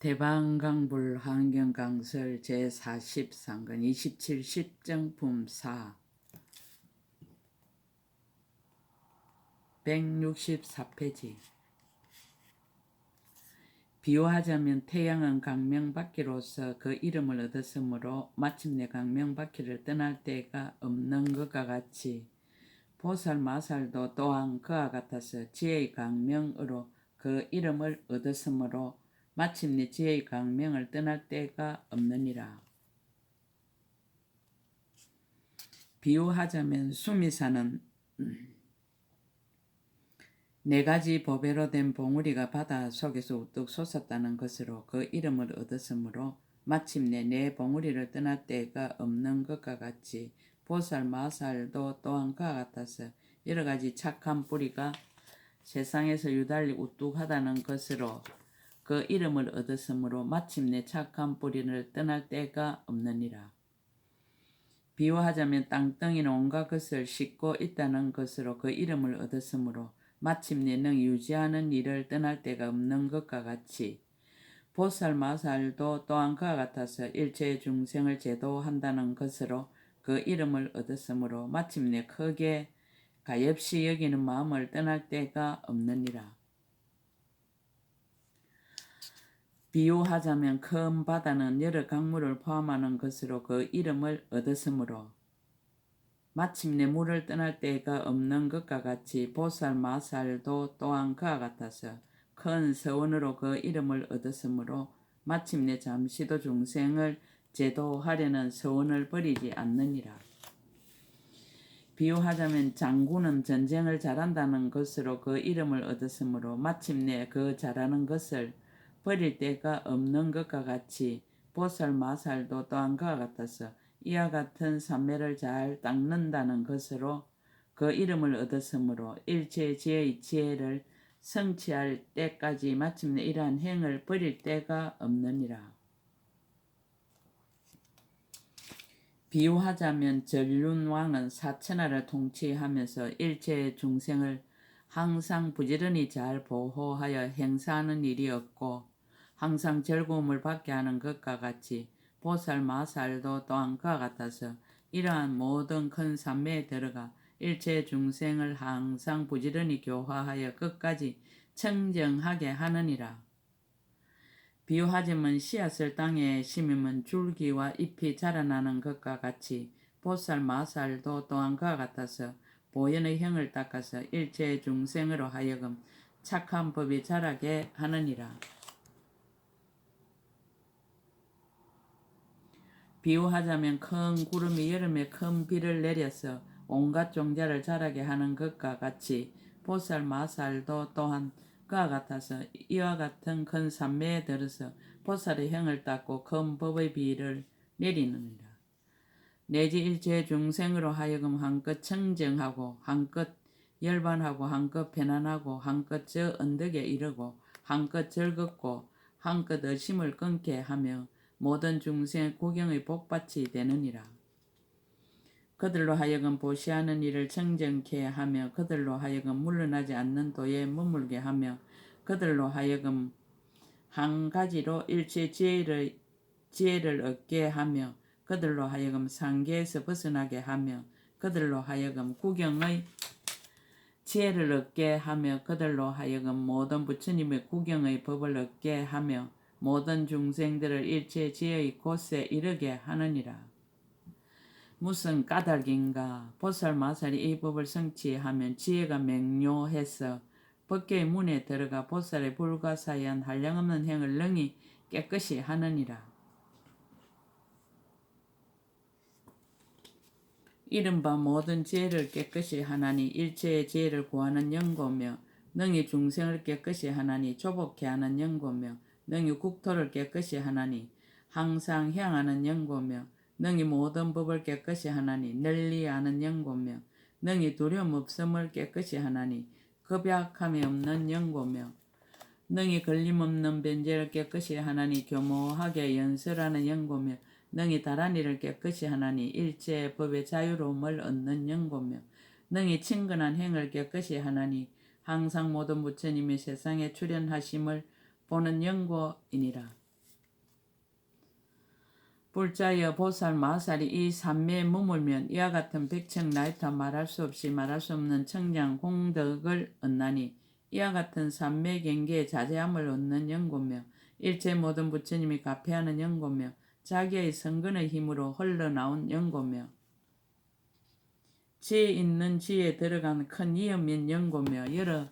대방강불 환경강설 제43권 27 십정품 4 164페이지. 비유하자면 태양은 강명받기로서 그 이름을 얻었으므로 마침내 강명받기를 떠날 때가 없는 것과 같이 보살마살도 또한 그와 같아서 지혜의 강명으로 그 이름을 얻었으므로 마침내 지혜의 강명을 떠날 때가 없느니라. 비유하자면 수미사는 네 가지 보배로 된 봉우리가 바다 속에서 우뚝 솟았다는 것으로 그 이름을 얻었으므로 마침내 네 봉우리를 떠날 때가 없는 것과 같이 보살마살도 또한 그와 같아서 여러 가지 착한 뿌리가 세상에서 유달리 우뚝하다는 것으로 그 이름을 얻었으므로 마침내 착한 뿌리를 떠날 때가 없느니라. 비유하자면 땅덩이는 온갖 것을 싣고 있다는 것으로 그 이름을 얻었으므로 마침내 능 유지하는 일을 떠날 때가 없는 것과 같이 보살마살도 또한 그와 같아서 일체의 중생을 제도한다는 것으로 그 이름을 얻었으므로 마침내 크게 가엾이 여기는 마음을 떠날 때가 없느니라. 비유하자면 큰 바다는 여러 강물을 포함하는 것으로 그 이름을 얻었으므로 마침내 물을 떠날 때가 없는 것과 같이 보살마살도 또한 그와 같아서 큰 서원으로 그 이름을 얻었으므로 마침내 잠시도 중생을 제도하려는 서원을 버리지 않느니라. 비유하자면 장군은 전쟁을 잘한다는 것으로 그 이름을 얻었으므로 마침내 그 잘하는 것을 버릴 때가 없는 것과 같이 보살마살도 또한 그와 같아서 이와 같은 삼매를 잘 닦는다는 것으로 그 이름을 얻었으므로 일체 지혜의 지혜를 성취할 때까지 마침내 이러한 행을 버릴 때가 없느니라. 비유하자면 전륜왕은 사천하를 통치하면서 일체의 중생을 항상 부지런히 잘 보호하여 행사하는 일이 없고 항상 즐거움을 받게 하는 것과 같이 보살마살도 또한 그와 같아서 이러한 모든 큰 삼매에 들어가 일체 중생을 항상 부지런히 교화하여 끝까지 청정하게 하느니라. 비유하자면 씨앗을 땅에 심으면 줄기와 잎이 자라나는 것과 같이 보살마살도 또한 그와 같아서 보현의 형을 닦아서 일체 중생으로 하여금 착한 법이 자라게 하느니라. 비유하자면 큰 구름이 여름에 큰 비를 내려서 온갖 종자를 자라게 하는 것과 같이 보살마살도 또한 그와 같아서 이와 같은 큰 삼매에 들어서 보살의 형을 닦고 큰 법의 비를 내리느니라. 내지 일체 중생으로 하여금 한껏 청정하고 한껏 열반하고 한껏 편안하고 한껏 저 언덕에 이르고 한껏 즐겁고 한껏 의심을 끊게 하며 모든 중생의 구경의 복밭이 되느니라. 그들로 하여금 보시하는 일을 청정케 하며 그들로 하여금 물러나지 않는 도에 머물게 하며 그들로 하여금 한 가지로 일체 지혜를 얻게 하며 그들로 하여금 상계에서 벗어나게 하며 그들로 하여금 구경의 지혜를 얻게 하며 그들로 하여금 모든 부처님의 구경의 법을 얻게 하며 모든 중생들을 일체 지혜의 곳에 이르게 하느니라. 무슨 까닭인가? 보살마살이 이 법을 성취하면 지혜가 맹료해서 법계의 문에 들어가 보살의 불가사의한 한량없는 행을 능히 깨끗이 하느니라. 이른바 모든 지혜를 깨끗이 하나니 일체의 지혜를 구하는 연고며 능히 중생을 깨끗이 하나니 조복케 하는 연고며 능히 국토를 깨끗이 하나니 항상 향하는 연고며 능히 모든 법을 깨끗이 하나니 널리 아는 연고며 능히 두려움 없음을 깨끗이 하나니 급약함이 없는 연고며 능히 걸림없는 변제를 깨끗이 하나니 교모하게 연설하는 연고며 능히 다란이를 깨끗이 하나니 일체의 법의 자유로움을 얻는 연고며 능히 친근한 행을 깨끗이 하나니 항상 모든 부처님이 세상에 출현하심을 보는 연고이니라. 불자여 보살 마살이 이 삼매에 머물면 이와 같은 백청 나이타 말할 수 없는 청량 공덕을 얻나니 이와 같은 삼매 경계에 자제함을 얻는 연고며 일체 모든 부처님이 가패하는 연고며 자기의 성근의 힘으로 흘러나온 연고며 지혜 있는 지혜에 들어간 큰 이음인 연고며 여러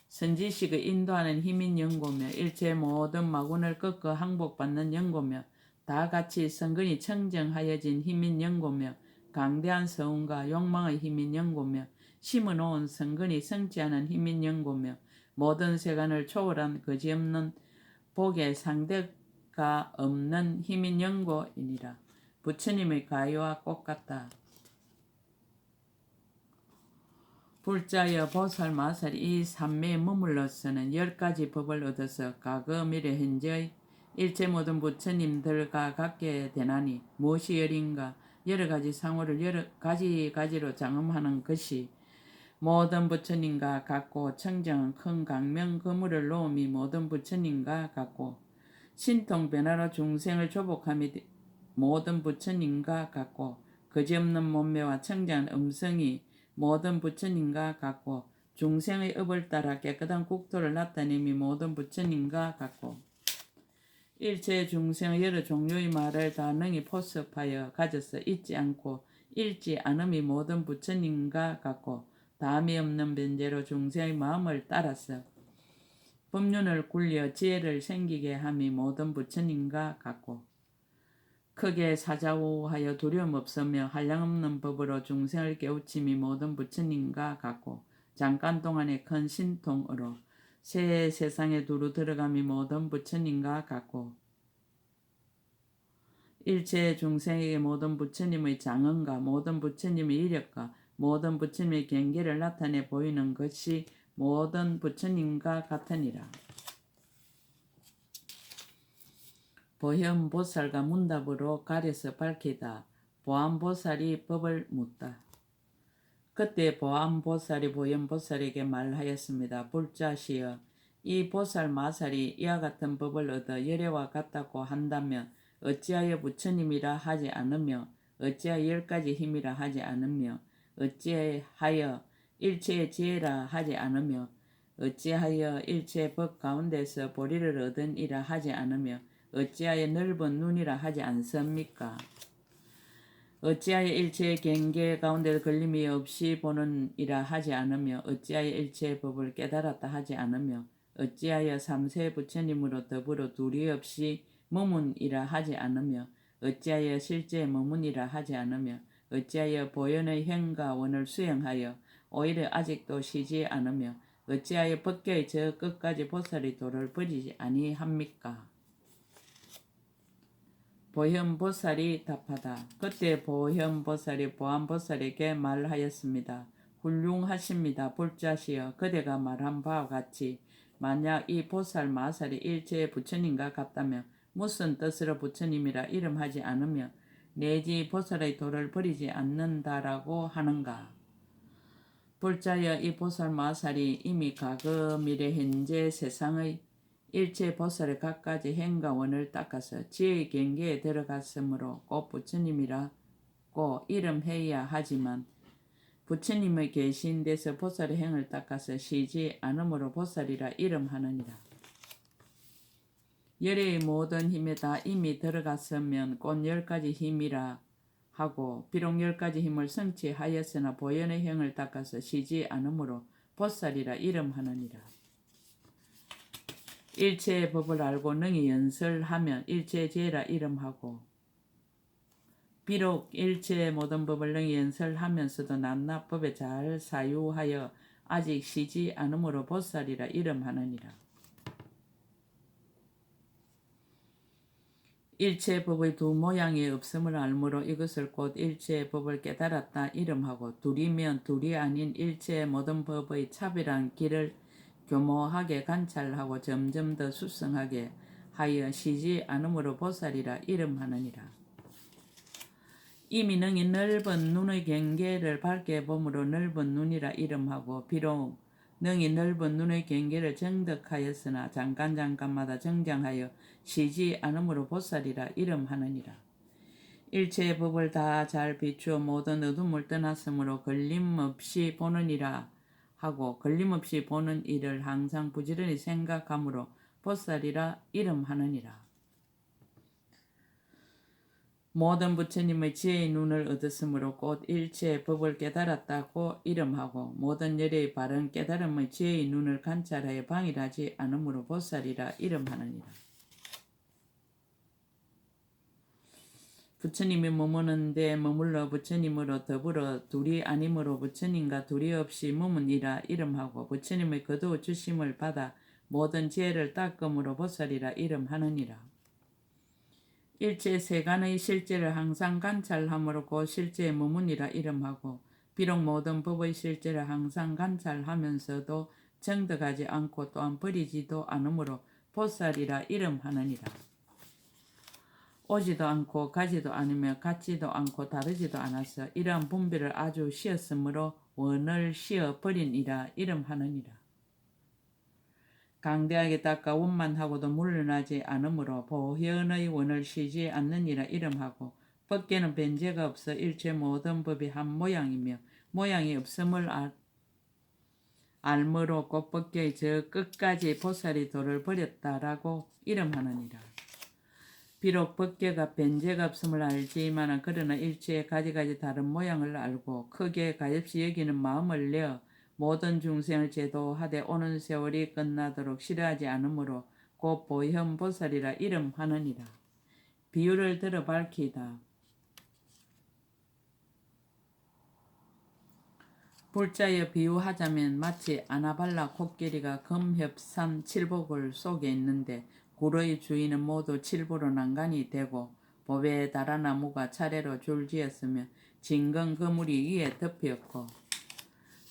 선지식의 인도하는 힘인 연고며 일체 모든 마군을 꺾어 항복받는 연고며 다 같이 성근이 청정하여진 힘인 연고며 강대한 서운과 욕망의 힘인 연고며 심어놓은 성근이 성취하는 힘인 연고며 모든 세간을 초월한 거지없는 복의 상대가 없는 힘인 연고이니라. 부처님의 가위와 꽃 같다. 불자여 보살 마살이 이 삼매에 머물러서는 10가지 법을 얻어서 과거 미래 현재의 일체 모든 부처님들과 같게 되나니 무엇이 열인가 여러 가지 상호를 여러 가지로 장엄하는 것이 모든 부처님과 같고 청정한 큰 강명 그물을 놓음이 모든 부처님과 같고 신통 변화로 중생을 조복함이 모든 부처님과 같고 거지없는 몸매와 청정한 음성이 모든 부처님과 같고 중생의 업을 따라 깨끗한 국토를 나타냄이 모든 부처님과 같고 일체 중생의 여러 종류의 말을 다 능히 포섭하여 가져서 잊지 않고 잃지 않음이 모든 부처님과 같고 다함이 없는 변제로 중생의 마음을 따라서 법륜을 굴려 지혜를 생기게 함이 모든 부처님과 같고 크게 사자우하여 두려움 없으며 한량없는 법으로 중생을 깨우침이 모든 부처님과 같고 잠깐 동안의 큰 신통으로 새 세상에 두루 들어감이 모든 부처님과 같고 일체 중생에게 모든 부처님의 장언과 모든 보처님의 이력과 모든 부처님의 경계를 나타내 보이는 것이 모든 부처님과 같으니라. 보현보살과 문답으로 가려서 밝히다. 보안보살이 법을 묻다. 그때 보안보살이 보현보살에게 말하였습니다. 불자시여, 이 보살 마살이 이와 같은 법을 얻어 열애와 같다고 한다면 어찌하여 부처님이라 하지 않으며 어찌하여 10가지 힘이라 하지 않으며 어찌하여 일체의 지혜라 하지 않으며 어찌하여 일체의 법 가운데서 보리를 얻은 이라 하지 않으며 어찌하여 넓은 눈이라 하지 않습니까? 어찌하여 일체의 경계 가운데 걸림이 없이 보는 이라 하지 않으며 어찌하여 일체의 법을 깨달았다 하지 않으며 어찌하여 삼세 부처님으로 더불어 둘이 없이 머문이라 하지 않으며 어찌하여 실제 머문이라 하지 않으며 어찌하여 보현의 행과 원을 수행하여 오히려 아직도 쉬지 않으며 어찌하여 법계의 저 끝까지 보살이 도를 버리지 아니합니까? 보현보살이 답하다. 그때 보현보살이 보안보살에게 말하였습니다. 훌륭하십니다. 불자시여, 그대가 말한 바와 같이 만약 이 보살 마살이 일체의 부처님과 같다면 무슨 뜻으로 부처님이라 이름하지 않으며 내지 보살의 도를 버리지 않는다라고 하는가? 불자여, 이 보살 마살이 이미 과거 미래 현재 세상의 일체 보살의 갖가지 행과 원을 닦아서 지혜의 경계에 들어갔으므로 곧 부처님이라고 이름해야 하지만 부처님의 계신 데서 보살의 행을 닦아서 쉬지 않으므로 보살이라 이름하느니라. 열애의 모든 힘에 다 이미 들어갔으면 곧 10가지 힘이라 하고 비록 10가지 힘을 성취하였으나 보현의 행을 닦아서 쉬지 않으므로 보살이라 이름하느니라. 일체의 법을 알고 능히 연설하면 일체의 지혜라 이름하고 비록 일체의 모든 법을 능히 연설하면서도 낱낱 법에 잘 사유하여 아직 쉬지 않으므로 보살이라 이름하느니라. 일체의 법의 두 모양이 없음을 알므로 이것을 곧 일체의 법을 깨달았다 이름하고 둘이면 둘이 아닌 일체의 모든 법의 차별한 길을 교모하게 관찰하고 점점 더 수성하게 하여 쉬지 않으므로 보살이라 이름하느니라. 이미 능히 넓은 눈의 경계를 밝게 보므로 넓은 눈이라 이름하고 비록 능히 넓은 눈의 경계를 정득하였으나 잠깐마다 정장하여 쉬지 않으므로 보살이라 이름하느니라. 일체의 법을 다 잘 비추어 모든 어둠을 떠났으므로 걸림없이 보느니라 하고 걸림없이 보는 일을 항상 부지런히 생각함으로 보살이라 이름하느니라. 모든 부처님의 지혜의 눈을 얻었으므로 곧 일체의 법을 깨달았다고 이름하고 모든 열의 바른 깨달음의 지혜의 눈을 관찰하여 방일하지 않으므로 보살이라 이름하느니라. 부처님이 머무는데 머물러 부처님으로 더불어 둘이 아니므로 부처님과 둘이 없이 머문이라 이름하고 부처님의 거두 주심을 받아 모든 지혜를 닦음으로 보살이라 이름하느니라. 일체 세간의 실제를 항상 관찰함으로 그 실제의 머문이라 이름하고 비록 모든 법의 실제를 항상 관찰하면서도 정득하지 않고 또한 버리지도 않으므로 보살이라 이름하느니라. 오지도 않고 가지도 않으며 같지도 않고 다르지도 않아서 이러한 분별을 아주 쉬었으므로 원을 쉬어 버린이라 이름하느니라. 강대하게 닦아 원만하고도 물러나지 않으므로 보현의 원을 쉬지 않느니라 이름하고 법계는 변제가 없어 일체 모든 법이 한 모양이며 모양이 없음을 알므로 곧 법계의 저 끝까지 보살이 도를 버렸다라고 이름하느니라. 비록 법계가 변제가 없음을 알지만 그러나 일체의 가지가지 다른 모양을 알고 크게 가엾이 여기는 마음을 내어 모든 중생을 제도하되 오는 세월이 끝나도록 싫어하지 않으므로 곧 보현보살이라 이름하느니라. 비유를 들어 밝히다. 불자여 비유하자면 마치 아나발라 코끼리가 금협산 칠복을 속에 있는데 굴의 주인은 모두 칠보로 난간이 되고 보배에 달아 나무가 차례로 줄지었으며 진건 그물이 위에 덮였고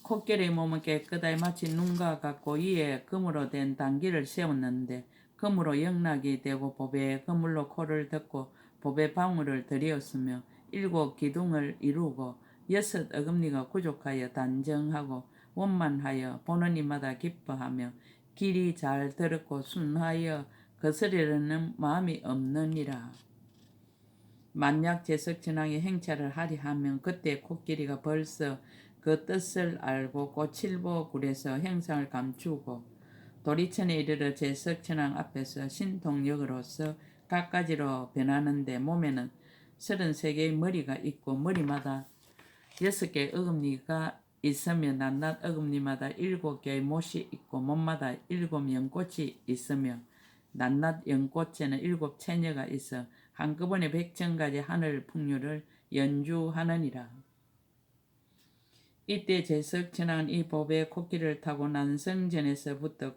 코끼리의 몸은 깨끗하게 마치 눈과 같고 위에 금으로 된 단기를 세웠는데 금으로 영락이 되고 보배에 그물로 코를 덮고 보배 방울을 들이었으며 7 기둥을 이루고 6 어금니가 부족하여 단정하고 원만하여 보는 이마다 기뻐하며 길이 잘 들었고 순하여 거스르려는 마음이 없느니라. 만약 제석천왕이 행차를 하리 하면 그때 코끼리가 벌써 그 뜻을 알고 고칠보굴에서 행상을 감추고 도리천에 이르러 제석천왕 앞에서 신통력으로서 갖가지로 변하는데 몸에는 33개의 머리가 있고 머리마다 6개의 어금니가 있으며 낱낱 어금니마다 7개의 못이 있고 몸마다 7 연꽃이 있으며 낱낱 연꽃에는 7 채녀가 있어 한꺼번에 100,000가지 하늘 풍류를 연주하느니라. 이때 제석천왕은 이 보배 코끼리를 타고 난성전에서부터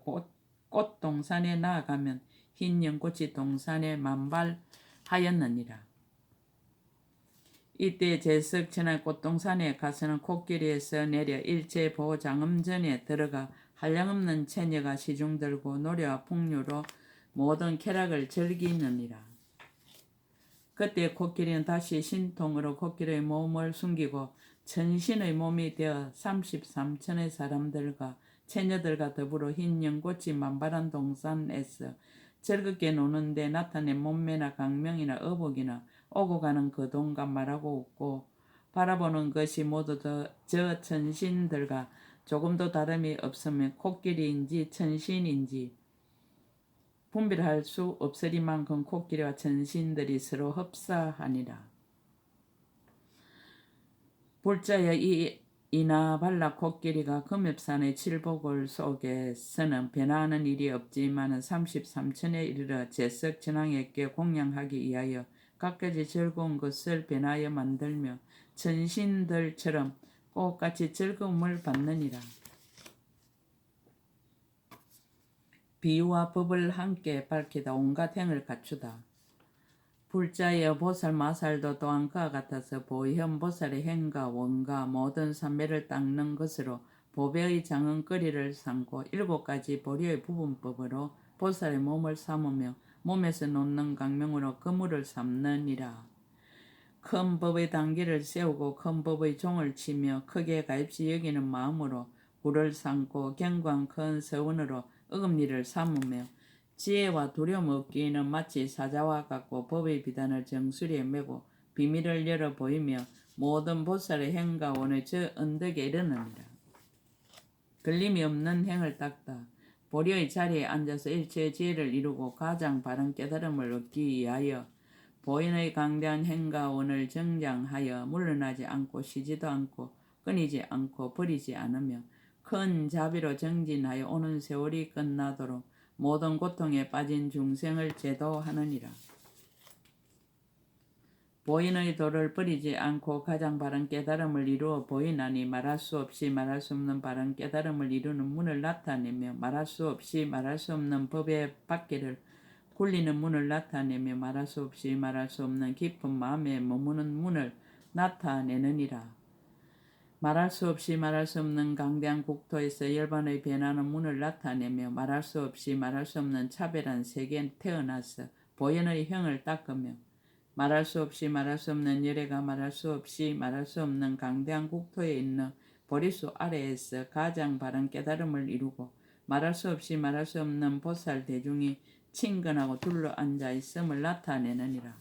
꽃동산에 나아가면 흰 연꽃이 동산에 만발하였느니라. 이때 제석천왕 꽃동산에 가서는 코끼리에서 내려 일제 보장음전에 들어가 한량없는 처녀가 시중 들고 노래와 풍류로 모든 쾌락을 즐기느니라. 그때 코끼리는 다시 신통으로 코끼리의 몸을 숨기고 천신의 몸이 되어 33천의 사람들과 처녀들과 더불어 흰 연꽃이 만발한 동산에서 즐겁게 노는데 나타낸 몸매나 강명이나 어복이나 오고 가는 거동과 말하고 웃고 바라보는 것이 모두 저 천신들과 조금도 다름이 없으며 코끼리인지 천신인지 분별할 수 없으리만큼 코끼리와 천신들이 서로 흡사하니라. 불자여 이 이나발라 코끼리가 금엽산의 칠복을 속에서는 변화하는 일이 없지만 33천에 이르러 제석천왕에게 공양하기 위하여 각가지 즐거운 것을 변하여 만들며 천신들처럼 꽃같이 즐거움을 받느니라. 비유와 법을 함께 밝히다 온갖 행을 갖추다. 불자여 보살 마살도 또한 그와 같아서 보현보살의 행과 원과 모든 삼매를 닦는 것으로 보배의 장은거리를 삼고 7가지 보리의 부분법으로 보살의 몸을 삼으며 몸에서 놓는 강명으로 그물을 삼느니라. 큰 법의 단기를 세우고 큰 법의 종을 치며 크게 가엾이 여기는 마음으로 굴을 삼고 경관 큰 서원으로 어금니를 삼으며 지혜와 두려움 없기에는 마치 사자와 같고 법의 비단을 정수리에 메고 비밀을 열어 보이며 모든 보살의 행과 원의 저 언덕에 이르느니라. 걸림이 없는 행을 닦다. 보리의 자리에 앉아서 일체의 지혜를 이루고 가장 바른 깨달음을 얻기 위하여 보인의 강대한 행과 원을 정장하여 물러나지 않고 쉬지도 않고 끊이지 않고 버리지 않으며 큰 자비로 정진하여 오는 세월이 끝나도록 모든 고통에 빠진 중생을 제도하느니라. 보인의 도를 버리지 않고 가장 바른 깨달음을 이루어 보이나니 말할 수 없이 말할 수 없는 바른 깨달음을 이루는 문을 나타내며 말할 수 없이 말할 수 없는 법의 밖에를 굴리는 문을 나타내며 말할 수 없이 말할 수 없는 깊은 마음에 머무는 문을 나타내느니라. 말할 수 없이 말할 수 없는 강대한 국토에서 열반의 변하는 문을 나타내며 말할 수 없이 말할 수 없는 차별한 세계에 태어나서 보현의 형을 닦으며 말할 수 없이 말할 수 없는 열애가 말할 수 없이 말할 수 없는 강대한 국토에 있는 보리수 아래에서 가장 바른 깨달음을 이루고 말할 수 없이 말할 수 없는 보살 대중이 친근하고 둘러앉아 있음을 나타내느니라.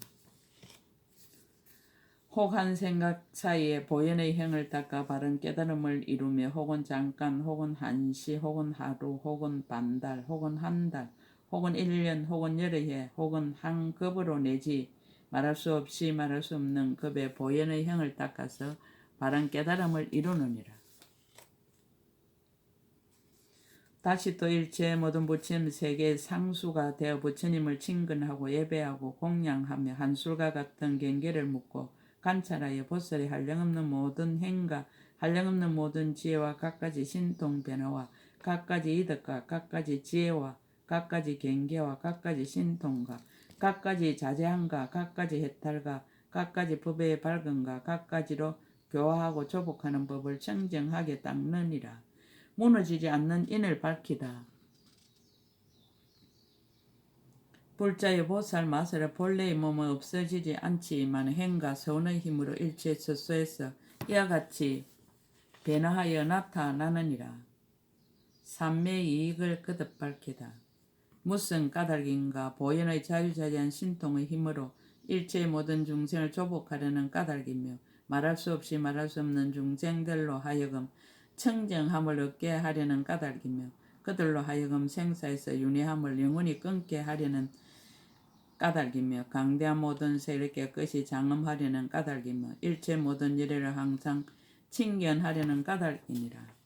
혹 한 생각 사이에 보현의 형을 닦아 바른 깨달음을 이루며 혹은 잠깐 혹은 한시 혹은 하루 혹은 반달 혹은 한 달 혹은 1년 혹은 여러 해 혹은 한 급으로 내지 말할 수 없이 말할 수 없는 급의 보현의 형을 닦아서 바른 깨달음을 이루느니라. 다시 또 일체의 모든 부처님 세계의 상수가 되어 부처님을 친근하고 예배하고 공양하며 한술과 같은 경계를 묻고 관찰하여 보살의 한량없는 모든 행과 한량없는 모든 지혜와 갖가지 신통 변화와 갖가지 이덕과 갖가지 지혜와 갖가지 경계와 갖가지 신통과 갖가지 자제함과 갖가지 해탈과 갖가지 법의 밝음과 갖가지로 교화하고 조복하는 법을 청정하게 닦느니라. 무너지지 않는 인을 밝히다. 불자의 보살 마살의 본래의 몸은 없어지지 않지만 행과 선의 힘으로 일체 처소에서 이와 같이 변화하여 나타나느니라. 삼매의 이익을 거듭 밝히다. 무슨 까닭인가 보현의 자유자재한 신통의 힘으로 일체의 모든 중생을 조복하려는 까닭이며 말할 수 없이 말할 수 없는 중생들로 하여금 청정함을 얻게 하려는 까닭이며 그들로 하여금 생사에서 윤회함을 영원히 끊게 하려는 까닭이며 강대한 모든 세를 깨끗이 장엄하려는 까닭이며 일체 모든 열애를 항상 칭견하려는 까닭이니라.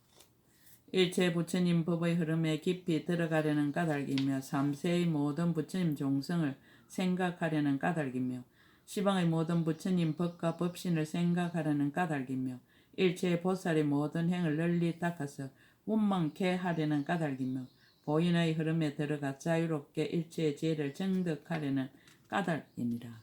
일체 부처님 법의 흐름에 깊이 들어가려는 까닭이며 삼세의 모든 부처님 종성을 생각하려는 까닭이며 시방의 모든 부처님 법과 법신을 생각하려는 까닭이며 일체의 보살의 모든 행을 널리 닦아서 원망케 하려는 까닭이며 보인의 흐름에 들어가 자유롭게 일체의 지혜를 정득하려는 까닭이니라.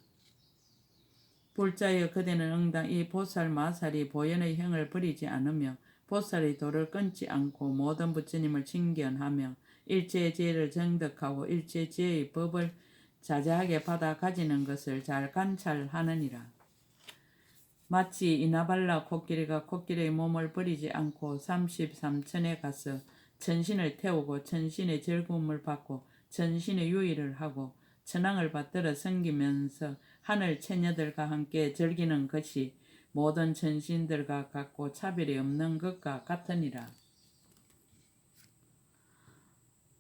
불자여 그대는 응당 이 보살 마살이 보현의 형을 버리지 않으며 보살의 도를 끊지 않고 모든 부처님을 칭견하며 일체의 지혜를 정득하고 일체의 지혜의 법을 자제하게 받아 가지는 것을 잘 관찰하느니라. 마치 이나발라 코끼리가 코끼리의 몸을 버리지 않고 33천에 가서 천신을 태우고 천신의 즐거움을 받고 천신의 유의를 하고 천왕을 받들어 섬기면서 하늘 처녀들과 함께 즐기는 것이 모든 천신들과 같고 차별이 없는 것과 같으니라.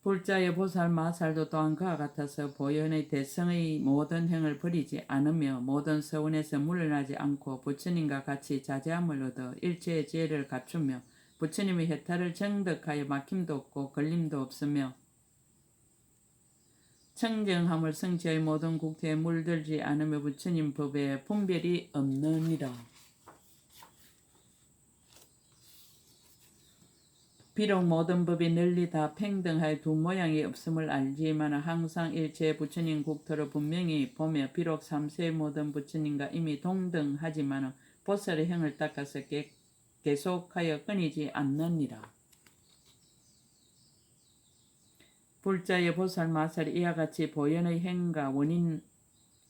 불자의 보살 마살도 또한 그와 같아서 보현의 대성의 모든 행을 버리지 않으며 모든 서원에서 물러나지 않고 부처님과 같이 자제함을 얻어 일체의 지혜를 갖추며 부처님의 해탈을 정득하여 막힘도 없고 걸림도 없으며 청정함을 성취의 모든 국토에 물들지 않으며 부처님 법에 분별이 없느니라. 비록 모든 법이 널리 다 평등하여 두 모양이 없음을 알지만 항상 일체의 부처님 국토를 분명히 보며 비록 삼세의 모든 부처님과 이미 동등하지만 보살의 형을 닦아서 계속하여 끊이지 않느니라. 불자의 보살 마살이 이와 같이 보현의 행과 원인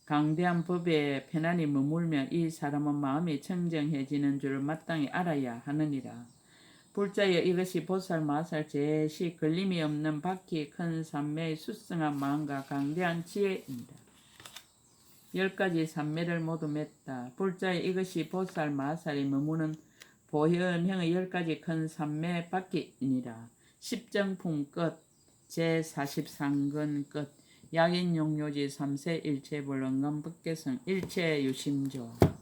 강대한 법에 편안히 머물며 이 사람은 마음이 청정해지는 줄을 마땅히 알아야 하느니라. 불자여 이것이 보살 마살 제시 걸림이 없는 바퀴 큰 삼매의 수승한 마음과 강대한 지혜입니다. 10가지 산매를 모두 맺다. 불자에 이것이 보살 마살이 머무는 보현형의 10가지 큰 산매 밖이니라. 십정품 끝. 제43근 끝. 약인용료지 3세 일체불 응감법계성 일체유심조.